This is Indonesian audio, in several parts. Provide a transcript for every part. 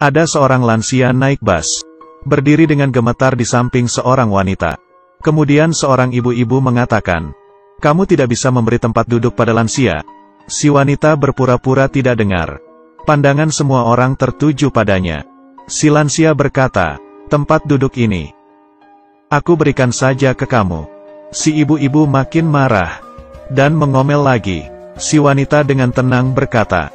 Ada seorang lansia naik bus, berdiri dengan gemetar di samping seorang wanita. Kemudian seorang ibu-ibu mengatakan, "Kamu tidak bisa memberi tempat duduk pada lansia." Si wanita berpura-pura tidak dengar. Pandangan semua orang tertuju padanya. Si lansia berkata, "Tempat duduk ini aku berikan saja ke kamu." Si ibu-ibu makin marah dan mengomel lagi. Si wanita dengan tenang berkata,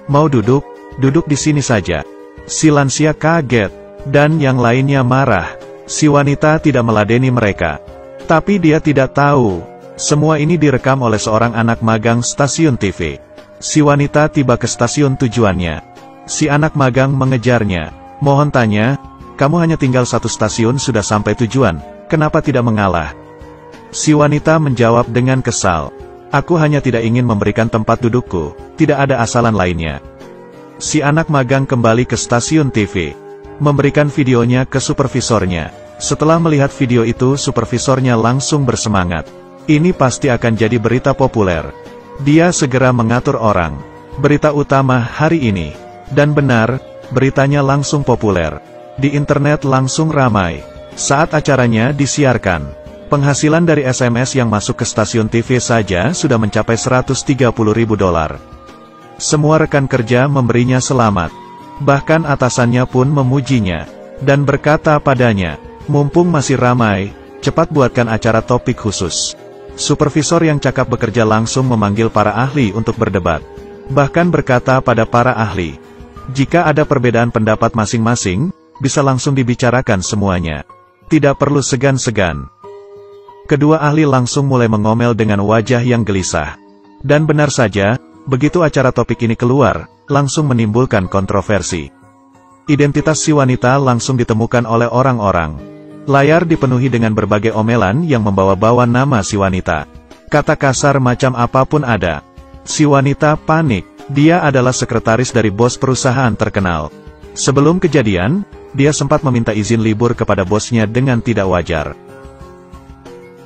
"Mau duduk? Duduk di sini saja." Si lansia kaget, dan yang lainnya marah. Si wanita tidak meladeni mereka. Tapi dia tidak tahu, semua ini direkam oleh seorang anak magang stasiun TV. Si wanita tiba ke stasiun tujuannya. Si anak magang mengejarnya. "Mohon tanya, kamu hanya tinggal satu stasiun sudah sampai tujuan, kenapa tidak mengalah?" Si wanita menjawab dengan kesal, "Aku hanya tidak ingin memberikan tempat dudukku, tidak ada asalan lainnya." Si anak magang kembali ke stasiun TV, memberikan videonya ke supervisornya. Setelah melihat video itu, supervisornya langsung bersemangat. Ini pasti akan jadi berita populer. Dia segera mengatur orang. Berita utama hari ini. Dan benar, beritanya langsung populer. Di internet langsung ramai. Saat acaranya disiarkan, penghasilan dari SMS yang masuk ke stasiun TV saja sudah mencapai $130.000. Semua rekan kerja memberinya selamat. Bahkan atasannya pun memujinya, dan berkata padanya, "Mumpung masih ramai, cepat buatkan acara topik khusus." Supervisor yang cakap bekerja langsung memanggil para ahli untuk berdebat. Bahkan berkata pada para ahli, jika ada perbedaan pendapat masing-masing, bisa langsung dibicarakan semuanya. Tidak perlu segan-segan. Kedua ahli langsung mulai mengomel dengan wajah yang gelisah. Dan benar saja, begitu acara topik ini keluar, langsung menimbulkan kontroversi. Identitas si wanita langsung ditemukan oleh orang-orang. Layar dipenuhi dengan berbagai omelan yang membawa-bawa nama si wanita. Kata kasar macam apapun ada. Si wanita panik, dia adalah sekretaris dari bos perusahaan terkenal. Sebelum kejadian, dia sempat meminta izin libur kepada bosnya dengan tidak wajar.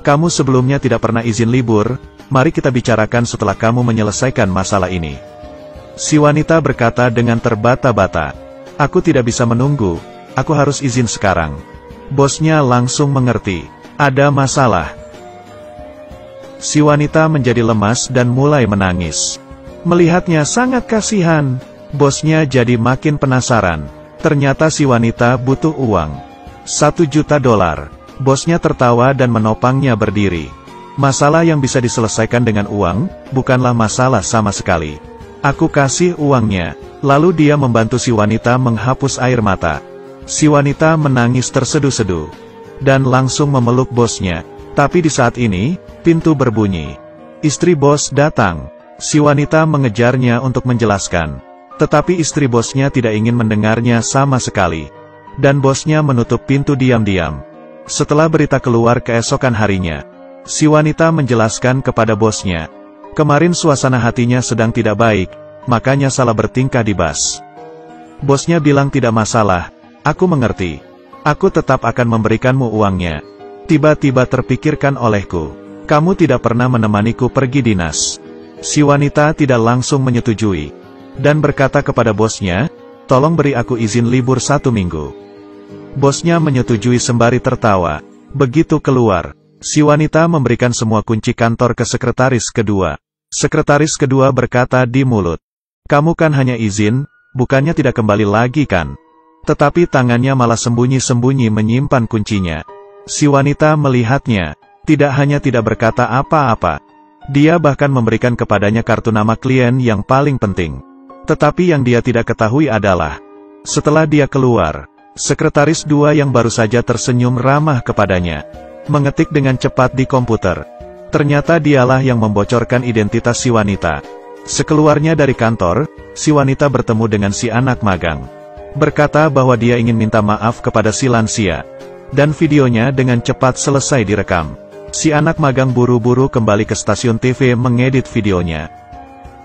"Kamu sebelumnya tidak pernah izin libur, mari kita bicarakan setelah kamu menyelesaikan masalah ini." Si wanita berkata dengan terbata-bata, "Aku tidak bisa menunggu, aku harus izin sekarang." Bosnya langsung mengerti, ada masalah. Si wanita menjadi lemas dan mulai menangis. Melihatnya sangat kasihan, bosnya jadi makin penasaran. Ternyata si wanita butuh uang. $1 juta. Bosnya tertawa dan menopangnya berdiri. Masalah yang bisa diselesaikan dengan uang, bukanlah masalah sama sekali. Aku kasih uangnya. Lalu dia membantu si wanita menghapus air mata. Si wanita menangis terseduh-seduh. Dan langsung memeluk bosnya. Tapi di saat ini, pintu berbunyi. Istri bos datang. Si wanita mengejarnya untuk menjelaskan. Tetapi istri bosnya tidak ingin mendengarnya sama sekali. Dan bosnya menutup pintu diam-diam. Setelah berita keluar keesokan harinya, si wanita menjelaskan kepada bosnya. Kemarin suasana hatinya sedang tidak baik, makanya salah bertingkah di bus. Bosnya bilang tidak masalah, aku mengerti. Aku tetap akan memberikanmu uangnya. Tiba-tiba terpikirkan olehku, kamu tidak pernah menemaniku pergi dinas. Si wanita tidak langsung menyetujui. Dan berkata kepada bosnya, tolong beri aku izin libur 1 minggu. Bosnya menyetujui sembari tertawa. Begitu keluar, si wanita memberikan semua kunci kantor ke sekretaris kedua. Sekretaris kedua berkata di mulut, kamu kan hanya izin, bukannya tidak kembali lagi kan? Tetapi tangannya malah sembunyi-sembunyi menyimpan kuncinya. Si wanita melihatnya, tidak hanya tidak berkata apa-apa. Dia bahkan memberikan kepadanya kartu nama klien yang paling penting. Tetapi yang dia tidak ketahui adalah, setelah dia keluar, sekretaris dua yang baru saja tersenyum ramah kepadanya, mengetik dengan cepat di komputer. Ternyata dialah yang membocorkan identitas si wanita. Sekeluarnya dari kantor, si wanita bertemu dengan si anak magang. Berkata bahwa dia ingin minta maaf kepada si lansia. Dan videonya dengan cepat selesai direkam. Si anak magang buru-buru kembali ke stasiun TV mengedit videonya.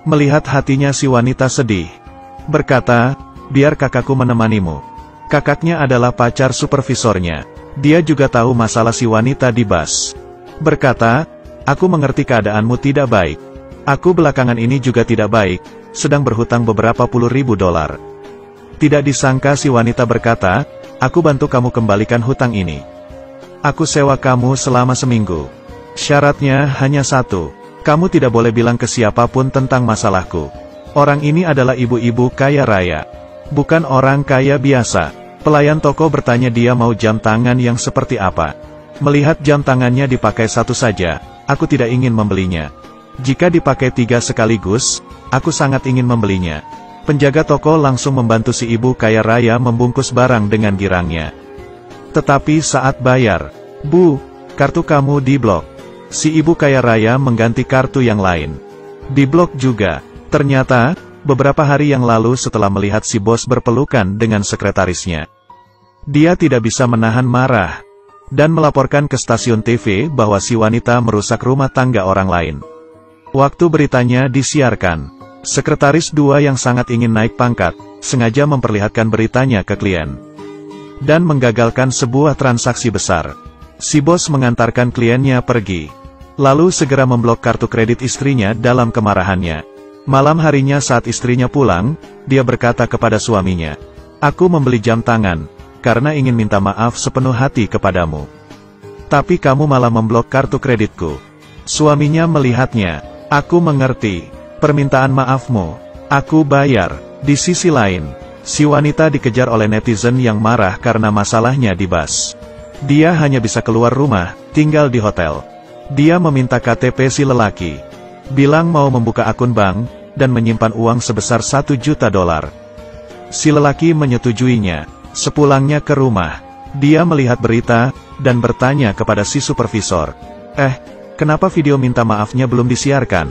Melihat hatinya si wanita sedih. Berkata, biar kakakku menemanimu. Kakaknya adalah pacar supervisornya. Dia juga tahu masalah si wanita di bus. Berkata, aku mengerti keadaanmu tidak baik. Aku belakangan ini juga tidak baik, sedang berhutang beberapa $10.000. Tidak disangka si wanita berkata, "Aku bantu kamu kembalikan hutang ini. Aku sewa kamu selama seminggu. Syaratnya hanya satu, kamu tidak boleh bilang ke siapapun tentang masalahku." Orang ini adalah ibu-ibu kaya raya. Bukan orang kaya biasa. Pelayan toko bertanya dia mau jam tangan yang seperti apa. Melihat jam tangannya dipakai satu saja, aku tidak ingin membelinya. Jika dipakai 3 sekaligus, aku sangat ingin membelinya. Penjaga toko langsung membantu si ibu kaya raya membungkus barang dengan girangnya. Tetapi saat bayar, "Bu, kartu kamu diblok." Si ibu kaya raya mengganti kartu yang lain. Diblok juga. Ternyata, beberapa hari yang lalu setelah melihat si bos berpelukan dengan sekretarisnya, dia tidak bisa menahan marah, dan melaporkan ke stasiun TV bahwa si wanita merusak rumah tangga orang lain. Waktu beritanya disiarkan, sekretaris 2 yang sangat ingin naik pangkat, sengaja memperlihatkan beritanya ke klien, dan menggagalkan sebuah transaksi besar. Si bos mengantarkan kliennya pergi, lalu segera memblok kartu kredit istrinya dalam kemarahannya. Malam harinya saat istrinya pulang, dia berkata kepada suaminya, "Aku membeli jam tangan, karena ingin minta maaf sepenuh hati kepadamu. Tapi kamu malah memblok kartu kreditku." Suaminya melihatnya, "Aku mengerti. Permintaan maafmu, aku bayar." Di sisi lain, si wanita dikejar oleh netizen yang marah karena masalahnya di bus. Dia hanya bisa keluar rumah, tinggal di hotel. Dia meminta KTP si lelaki. Bilang mau membuka akun bank, dan menyimpan uang sebesar $1 juta. Si lelaki menyetujuinya. Sepulangnya ke rumah, dia melihat berita, dan bertanya kepada si supervisor, kenapa video minta maafnya belum disiarkan?"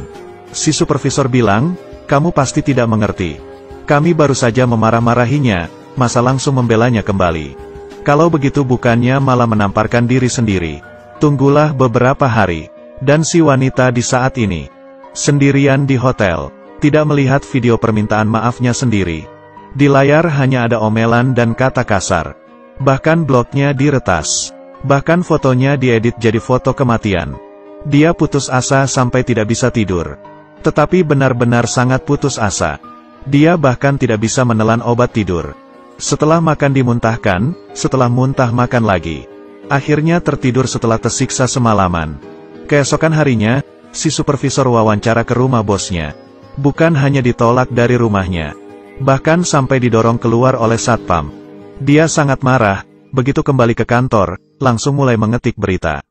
Si supervisor bilang, "Kamu pasti tidak mengerti. Kami baru saja memarah-marahinya, masa langsung membelanya kembali. Kalau begitu bukannya malah menamparkan diri sendiri. Tunggulah beberapa hari." Dan si wanita di saat ini, sendirian di hotel, tidak melihat video permintaan maafnya sendiri. Di layar hanya ada omelan dan kata kasar. Bahkan blognya diretas. Bahkan fotonya diedit jadi foto kematian. Dia putus asa sampai tidak bisa tidur. Tetapi benar-benar sangat putus asa. Dia bahkan tidak bisa menelan obat tidur. Setelah makan dimuntahkan, setelah muntah makan lagi. Akhirnya tertidur setelah tersiksa semalaman. Keesokan harinya, si supervisor wawancara ke rumah bosnya. Bukan hanya ditolak dari rumahnya, bahkan sampai didorong keluar oleh satpam. Dia sangat marah, begitu kembali ke kantor, langsung mulai mengetik berita.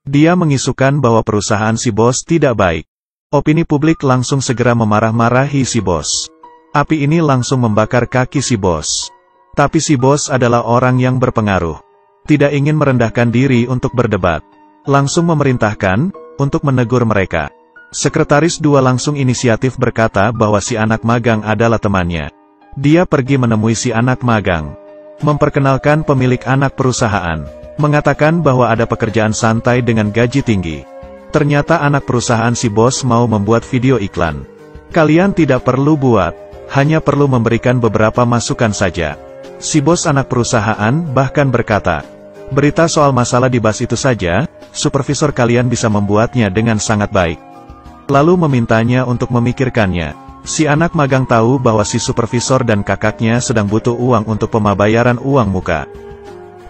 Dia mengisukan bahwa perusahaan si bos tidak baik. Opini publik langsung segera memarah-marahi si bos. Api ini langsung membakar kaki si bos. Tapi si bos adalah orang yang berpengaruh. Tidak ingin merendahkan diri untuk berdebat. Langsung memerintahkan, untuk menegur mereka. Sekretaris 2 langsung inisiatif berkata bahwa si anak magang adalah temannya. Dia pergi menemui si anak magang. Memperkenalkan pemilik anak perusahaan. Mengatakan bahwa ada pekerjaan santai dengan gaji tinggi. Ternyata anak perusahaan si bos mau membuat video iklan. Kalian tidak perlu buat, hanya perlu memberikan beberapa masukan saja. Si bos anak perusahaan bahkan berkata, "Berita soal masalah di bus itu saja, supervisor kalian bisa membuatnya dengan sangat baik." Lalu memintanya untuk memikirkannya. Si anak magang tahu bahwa si supervisor dan kakaknya sedang butuh uang untuk pembayaran uang muka.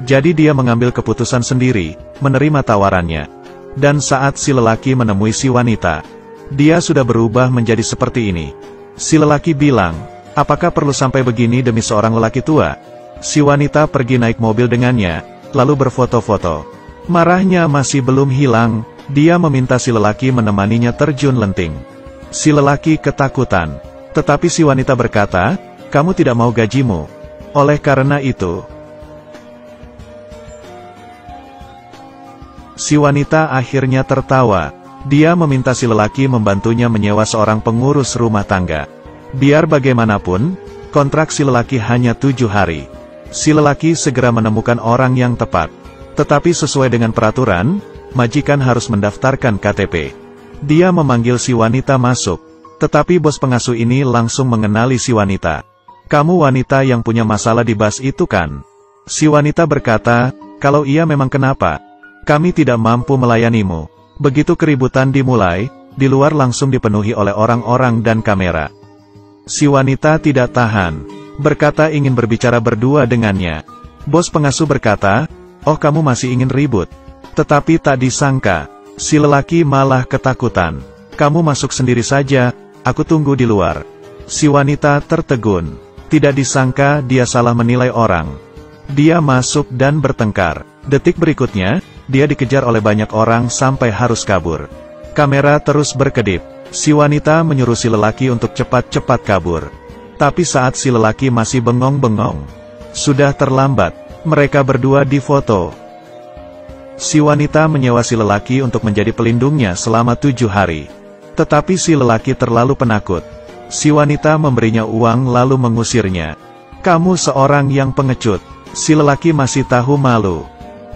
Jadi dia mengambil keputusan sendiri, menerima tawarannya. Dan saat si lelaki menemui si wanita, dia sudah berubah menjadi seperti ini. Si lelaki bilang, "Apakah perlu sampai begini demi seorang lelaki tua?" Si wanita pergi naik mobil dengannya, lalu berfoto-foto. Marahnya masih belum hilang, dia meminta si lelaki menemaninya terjun lenting. Si lelaki ketakutan. Tetapi si wanita berkata, "Kamu tidak mau gajimu. Oleh karena itu..." Si wanita akhirnya tertawa. Dia meminta si lelaki membantunya menyewa seorang pengurus rumah tangga. Biar bagaimanapun, kontrak si lelaki hanya 7 hari. Si lelaki segera menemukan orang yang tepat. Tetapi sesuai dengan peraturan, majikan harus mendaftarkan KTP. Dia memanggil si wanita masuk. Tetapi bos pengasuh ini langsung mengenali si wanita. "Kamu wanita yang punya masalah di bus itu kan?" Si wanita berkata, "Kalau iya memang kenapa? Kami tidak mampu melayanimu." Begitu keributan dimulai, di luar langsung dipenuhi oleh orang-orang dan kamera. Si wanita tidak tahan. berkata ingin berbicara berdua dengannya. Bos pengasuh berkata, "Oh, kamu masih ingin ribut?" Tetapi tak disangka, si lelaki malah ketakutan. "Kamu masuk sendiri saja, aku tunggu di luar." Si wanita tertegun. Tidak disangka dia salah menilai orang. Dia masuk dan bertengkar. Detik berikutnya, dia dikejar oleh banyak orang sampai harus kabur. Kamera terus berkedip. Si wanita menyuruh si lelaki untuk cepat-cepat kabur. Tapi saat si lelaki masih bengong-bengong, sudah terlambat. Mereka berdua difoto. Si wanita menyewa si lelaki untuk menjadi pelindungnya selama 7 hari. Tetapi si lelaki terlalu penakut. Si wanita memberinya uang lalu mengusirnya. "Kamu seorang yang pengecut." Si lelaki masih tahu malu.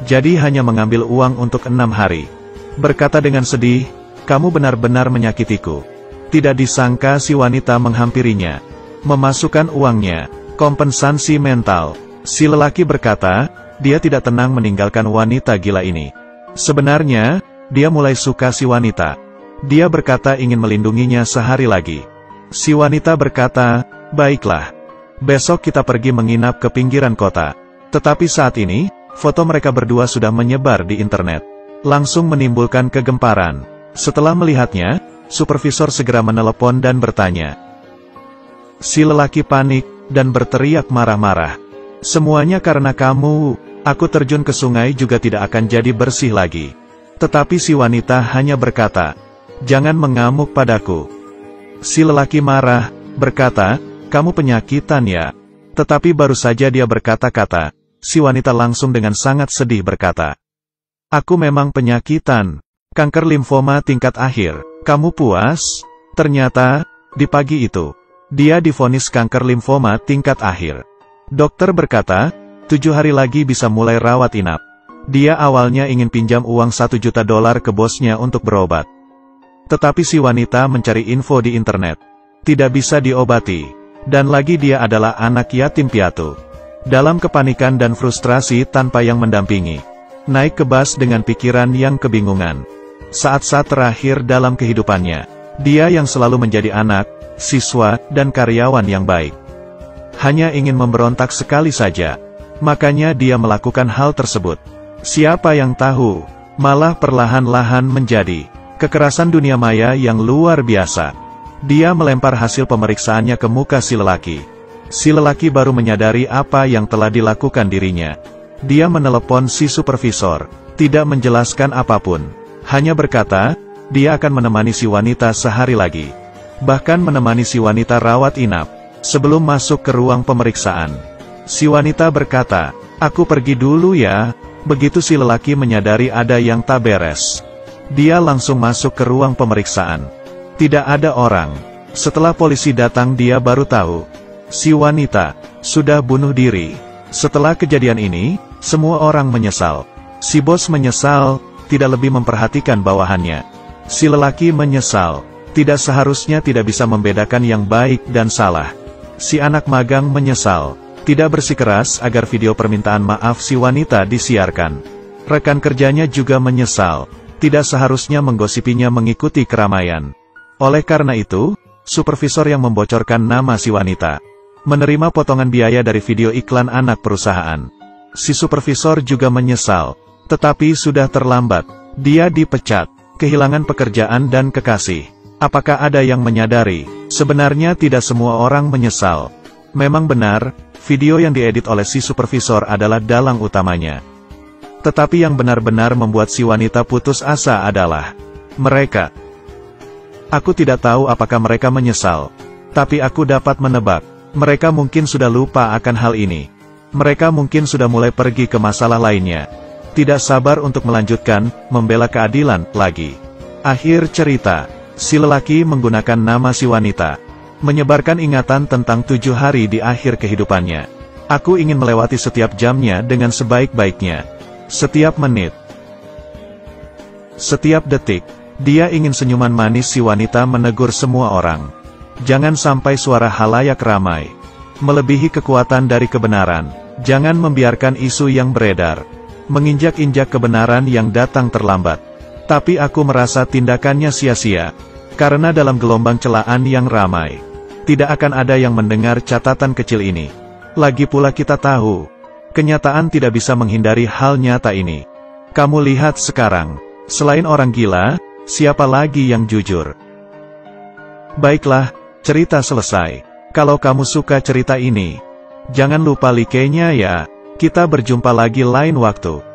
Jadi hanya mengambil uang untuk 6 hari. Berkata dengan sedih, "Kamu benar-benar menyakitiku." Tidak disangka si wanita menghampirinya. Memasukkan uangnya. Kompensasi mental. Si lelaki berkata, dia tidak tenang meninggalkan wanita gila ini. Sebenarnya, dia mulai suka si wanita. Dia berkata ingin melindunginya sehari lagi. Si wanita berkata, "Baiklah. Besok kita pergi menginap ke pinggiran kota." Tetapi saat ini, foto mereka berdua sudah menyebar di internet. Langsung menimbulkan kegemparan. Setelah melihatnya, supervisor segera menelepon dan bertanya. Si lelaki panik, dan berteriak marah-marah. "Semuanya karena kamu, aku terjun ke sungai juga tidak akan jadi bersih lagi." Tetapi si wanita hanya berkata, "Jangan mengamuk padaku." Si lelaki marah, berkata, "Kamu penyakitan ya?" Tetapi baru saja dia berkata-kata, si wanita langsung dengan sangat sedih berkata, "Aku memang penyakitan. Kanker limfoma tingkat akhir. Kamu puas?" Ternyata, di pagi itu, dia divonis kanker limfoma tingkat akhir. Dokter berkata, 7 hari lagi bisa mulai rawat inap. Dia awalnya ingin pinjam uang $1 juta ke bosnya untuk berobat. Tetapi si wanita mencari info di internet. Tidak bisa diobati. Dan lagi dia adalah anak yatim piatu. Dalam kepanikan dan frustrasi tanpa yang mendampingi. Naik ke bus dengan pikiran yang kebingungan. Saat-saat terakhir dalam kehidupannya, dia yang selalu menjadi anak, siswa, dan karyawan yang baik. Hanya ingin memberontak sekali saja. Makanya dia melakukan hal tersebut. Siapa yang tahu, malah perlahan-lahan menjadi kekerasan dunia maya yang luar biasa. Dia melempar hasil pemeriksaannya ke muka si lelaki. Si lelaki baru menyadari apa yang telah dilakukan dirinya. Dia menelepon si supervisor, tidak menjelaskan apapun. Hanya berkata, dia akan menemani si wanita sehari lagi. Bahkan menemani si wanita rawat inap, sebelum masuk ke ruang pemeriksaan. Si wanita berkata, "Aku pergi dulu ya." Begitu si lelaki menyadari ada yang tak beres. Dia langsung masuk ke ruang pemeriksaan. Tidak ada orang. Setelah polisi datang dia baru tahu, si wanita sudah bunuh diri. Setelah kejadian ini, semua orang menyesal. Si bos menyesal, tidak lebih memperhatikan bawahannya. Si lelaki menyesal. Tidak seharusnya tidak bisa membedakan yang baik dan salah. Si anak magang menyesal, tidak bersikeras agar video permintaan maaf si wanita disiarkan. Rekan kerjanya juga menyesal, tidak seharusnya menggosipinya mengikuti keramaian. Oleh karena itu, supervisor yang membocorkan nama si wanita, menerima potongan biaya dari video iklan anak perusahaan. Si supervisor juga menyesal, tetapi sudah terlambat. Dia dipecat, kehilangan pekerjaan dan kekasih. Apakah ada yang menyadari? Sebenarnya tidak semua orang menyesal. Memang benar, video yang diedit oleh si supervisor adalah dalang utamanya. Tetapi yang benar-benar membuat si wanita putus asa adalah mereka. Aku tidak tahu apakah mereka menyesal. Tapi aku dapat menebak, mereka mungkin sudah lupa akan hal ini. Mereka mungkin sudah mulai pergi ke masalah lainnya. Tidak sabar untuk melanjutkan, membela keadilan, lagi. Akhir cerita. Si lelaki menggunakan nama si wanita, menyebarkan ingatan tentang 7 hari di akhir kehidupannya. "Aku ingin melewati setiap jamnya dengan sebaik-baiknya. Setiap menit, setiap detik." Dia ingin senyuman manis si wanita menegur semua orang. Jangan sampai suara halayak ramai melebihi kekuatan dari kebenaran. Jangan membiarkan isu yang beredar menginjak-injak kebenaran yang datang terlambat. Tapi aku merasa tindakannya sia-sia. Karena dalam gelombang celaan yang ramai, Tidak akan ada yang mendengar catatan kecil ini. Lagi pula kita tahu, kenyataan tidak bisa menghindari hal nyata ini. Kamu lihat sekarang, selain orang gila, siapa lagi yang jujur? Baiklah, cerita selesai. Kalau kamu suka cerita ini, jangan lupa like-nya ya. Kita berjumpa lagi lain waktu.